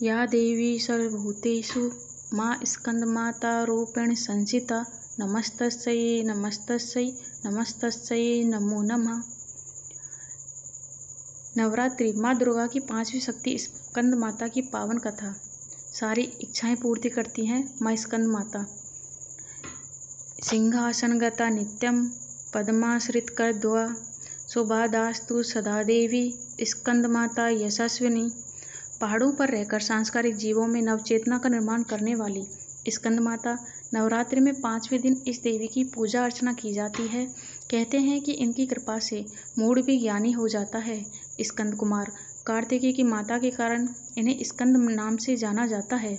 या देवी सर्वभूतेषु माँ स्कंदमाता रूपेण संस्थिता नमस्तस्यै नमस्तस्यै नमस्तस्यै नमो नमः। नवरात्रि माँ दुर्गा की पांचवी शक्ति स्कंद माता की पावन कथा। सारी इच्छाएं पूर्ति करती हैं माँ स्कंद माता। सिंहासनगता नित्यं पद्माश्रितकरद्वया शुभादास्तु सदा देवी स्कंद माता यशस्विनी। पहाड़ों पर रहकर सांस्कारिक जीवों में नवचेतना का निर्माण करने वाली स्कंद माता नवरात्रि में पांचवें दिन इस देवी की पूजा अर्चना की जाती है। कहते हैं कि इनकी कृपा से मूढ़ भी ज्ञानी हो जाता है। स्कंद कुमार कार्तिकेय की माता के कारण इन्हें स्कंद नाम से जाना जाता है।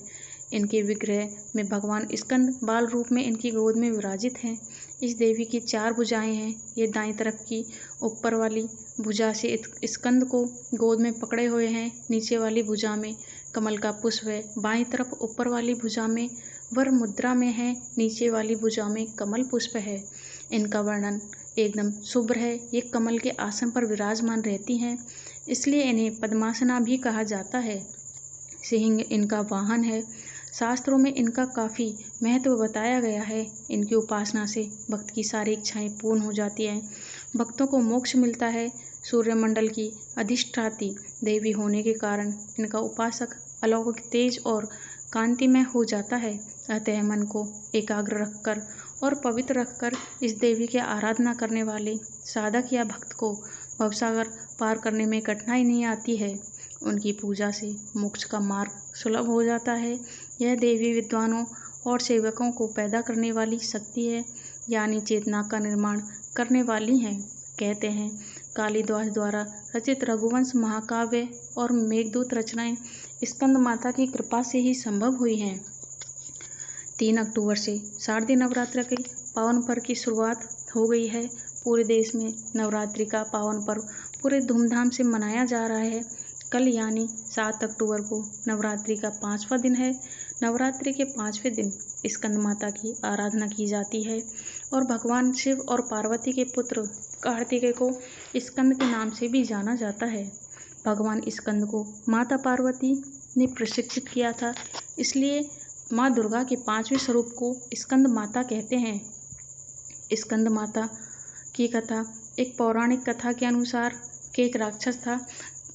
इनके विग्रह में भगवान स्कंद बाल रूप में इनकी गोद में विराजित हैं। इस देवी की 4 भुजाएं हैं। ये दाईं तरफ की ऊपर वाली भुजा से स्कंद को गोद में पकड़े हुए हैं। नीचे वाली भुजा में कमल का पुष्प है। बाईं तरफ ऊपर वाली भुजा में वर मुद्रा में है। नीचे वाली भुजा में कमल पुष्प है। इनका वर्णन एकदम शुभ्र है। ये कमल के आसन पर विराजमान रहती हैं, इसलिए इन्हें पद्मासना भी कहा जाता है। सिंह इनका वाहन है। शास्त्रों में इनका काफ़ी महत्व बताया गया है। इनकी उपासना से भक्त की सारी इच्छाएं पूर्ण हो जाती हैं, भक्तों को मोक्ष मिलता है। सूर्यमंडल की अधिष्ठात्री देवी होने के कारण इनका उपासक अलौकिक तेज और कांतिमय हो जाता है। अतः मन को एकाग्र रखकर और पवित्र रखकर इस देवी की आराधना करने वाले साधक या भक्त को भवसागर पार करने में कठिनाई नहीं आती है। उनकी पूजा से मोक्ष का मार्ग सुलभ हो जाता है। यह देवी विद्वानों और सेवकों को पैदा करने वाली शक्ति है, यानी चेतना का निर्माण करने वाली हैं। कहते हैं कालिदास द्वारा रचित रघुवंश महाकाव्य और मेघदूत रचनाएं स्कंद माता की कृपा से ही संभव हुई हैं। 3 अक्टूबर से शारदीय नवरात्र के पावन पर्व की शुरुआत हो गई है। पूरे देश में नवरात्रि का पावन पर्व पूरे धूमधाम से मनाया जा रहा है। कल यानी 7 अक्टूबर को नवरात्रि का 5वां दिन है। नवरात्रि के 5वें दिन स्कंद माता की आराधना की जाती है और भगवान शिव और पार्वती के पुत्र कार्तिकेय को स्कंद के नाम से भी जाना जाता है। भगवान स्कंद को माता पार्वती ने प्रशिक्षित किया था, इसलिए माँ दुर्गा के 5वें स्वरूप को स्कंद माता कहते हैं। स्कंद माता की कथा एक पौराणिक कथा के अनुसार कि एक राक्षस था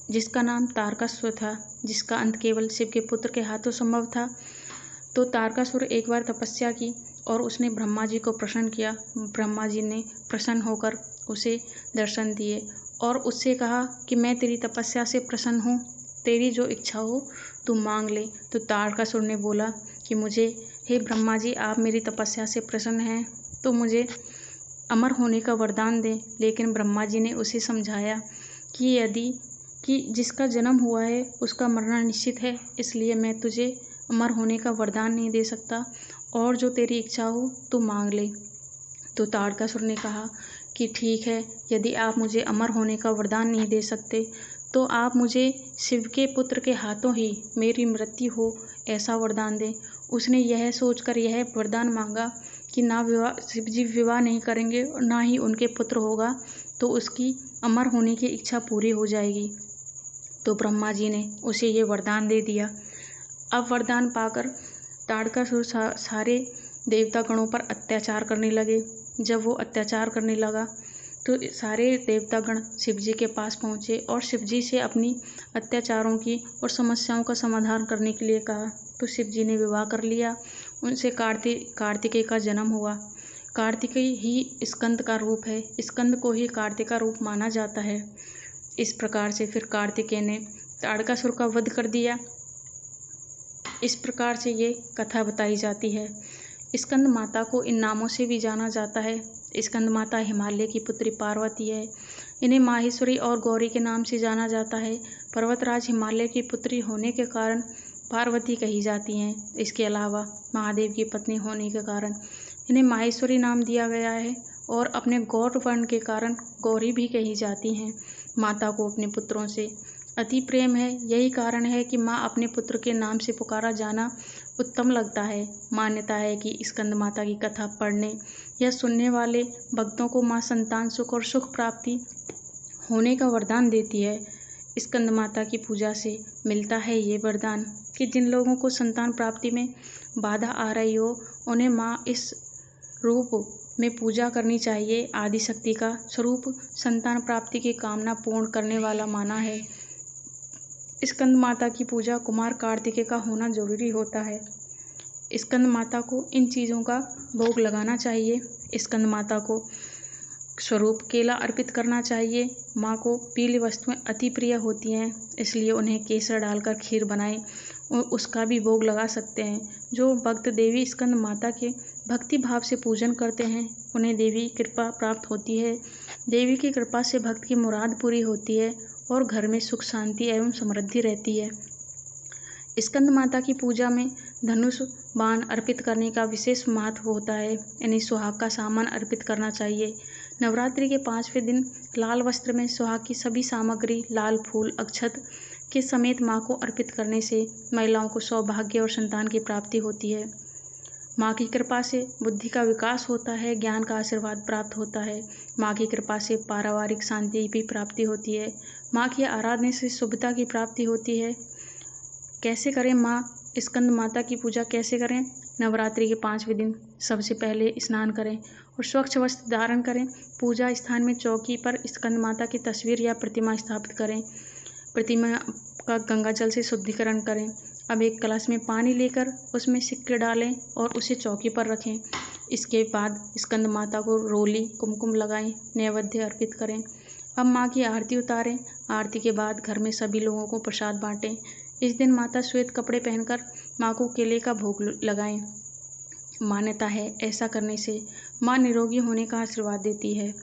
जिसका नाम तारकासुर था, जिसका अंत केवल शिव के पुत्र के हाथों संभव था। तो तारकासुर एक बार तपस्या की और उसने ब्रह्मा जी को प्रसन्न किया। ब्रह्मा जी ने प्रसन्न होकर उसे दर्शन दिए और उससे कहा कि मैं तेरी तपस्या से प्रसन्न हूँ, तेरी जो इच्छा हो तू मांग ले। तो तारकासुर ने बोला कि मुझे, हे ब्रह्मा जी, आप मेरी तपस्या से प्रसन्न हैं तो मुझे अमर होने का वरदान दें। लेकिन ब्रह्मा जी ने उसे समझाया कि जिसका जन्म हुआ है उसका मरना निश्चित है, इसलिए मैं तुझे अमर होने का वरदान नहीं दे सकता, और जो तेरी इच्छा हो तो मांग ले। तो तारकासुर ने कहा कि ठीक है, यदि आप मुझे अमर होने का वरदान नहीं दे सकते तो आप मुझे शिव के पुत्र के हाथों ही मेरी मृत्यु हो ऐसा वरदान दें। उसने यह सोचकर यह वरदान मांगा कि ना शिव जी विवाह नहीं करेंगे और ना ही उनके पुत्र होगा, तो उसकी अमर होने की इच्छा पूरी हो जाएगी। तो ब्रह्मा जी ने उसे ये वरदान दे दिया। अब वरदान पाकर तारकासुर सारे देवता गणों पर अत्याचार करने लगे। जब वो अत्याचार करने लगा तो सारे देवतागण शिव जी के पास पहुँचे और शिव जी से अपनी अत्याचारों की और समस्याओं का समाधान करने के लिए कहा। तो शिव जी ने विवाह कर लिया। उनसे कार्तिकेय का जन्म हुआ। कार्तिकेय ही स्कंद का रूप है। स्कंद को ही कार्तिक का रूप माना जाता है। इस प्रकार से फिर कार्तिकेय ने तारकासुर का वध कर दिया। इस प्रकार से ये कथा बताई जाती है। स्कंद माता को इन नामों से भी जाना जाता है। स्कंद माता हिमालय की पुत्री पार्वती है। इन्हें माहेश्वरी और गौरी के नाम से जाना जाता है। पर्वतराज हिमालय की पुत्री होने के कारण पार्वती कही जाती हैं। इसके अलावा महादेव की पत्नी होने के कारण इन्हें माहेश्वरी नाम दिया गया है और अपने गौर वर्ण के कारण गौरी भी कही जाती हैं। माता को अपने पुत्रों से अति प्रेम है। यही कारण है कि माँ अपने पुत्र के नाम से पुकारा जाना उत्तम लगता है। मान्यता है कि स्कंद माता की कथा पढ़ने या सुनने वाले भक्तों को माँ संतान सुख और सुख प्राप्ति होने का वरदान देती है। स्कंद माता की पूजा से मिलता है ये वरदान कि जिन लोगों को संतान प्राप्ति में बाधा आ रही हो उन्हें माँ इस रूप में पूजा करनी चाहिए। आदिशक्ति का स्वरूप संतान प्राप्ति की कामना पूर्ण करने वाला माना है। स्कंद माता की पूजा कुमार कार्तिकेय का होना जरूरी होता है। स्कंद माता को इन चीज़ों का भोग लगाना चाहिए। स्कंद माता को स्वरूप केला अर्पित करना चाहिए। माँ को पीली वस्तुएं अति प्रिय होती हैं, इसलिए उन्हें केसर डालकर खीर बनाएं और उसका भी भोग लगा सकते हैं। जो भक्त देवी स्कंद माता के भक्ति भाव से पूजन करते हैं उन्हें देवी की कृपा प्राप्त होती है। देवी की कृपा से भक्त की मुराद पूरी होती है और घर में सुख शांति एवं समृद्धि रहती है। स्कंद माता की पूजा में धनुष बाण अर्पित करने का विशेष महत्व होता है। इन्हें सुहाग का सामान अर्पित करना चाहिए। नवरात्रि के 5वें दिन लाल वस्त्र में सुहाग की सभी सामग्री, लाल फूल, अक्षत के समेत माँ को अर्पित करने से महिलाओं को सौभाग्य और संतान की प्राप्ति होती है। माँ की कृपा से बुद्धि का विकास होता है, ज्ञान का आशीर्वाद प्राप्त होता है। माँ की कृपा से पारिवारिक शांति भी प्राप्ति होती है। माँ की आराधना से शुभता की प्राप्ति होती है। कैसे करें माँ स्कंद माता की पूजा कैसे करें? नवरात्रि के 5वें दिन सबसे पहले स्नान करें और स्वच्छ वस्त्र धारण करें। पूजा स्थान में चौकी पर स्कंद माता की तस्वीर या प्रतिमा स्थापित करें। प्रतिमा का गंगा जल से शुद्धिकरण करें। अब एक कलश में पानी लेकर उसमें सिक्के डालें और उसे चौकी पर रखें। इसके बाद स्कंद माता को रोली कुमकुम लगाएं, नैवेद्य अर्पित करें। अब माँ की आरती उतारें। आरती के बाद घर में सभी लोगों को प्रसाद बांटें। इस दिन माता श्वेत कपड़े पहनकर माँ को केले का भोग लगाएं। मान्यता है ऐसा करने से माँ निरोगी होने का आशीर्वाद देती है।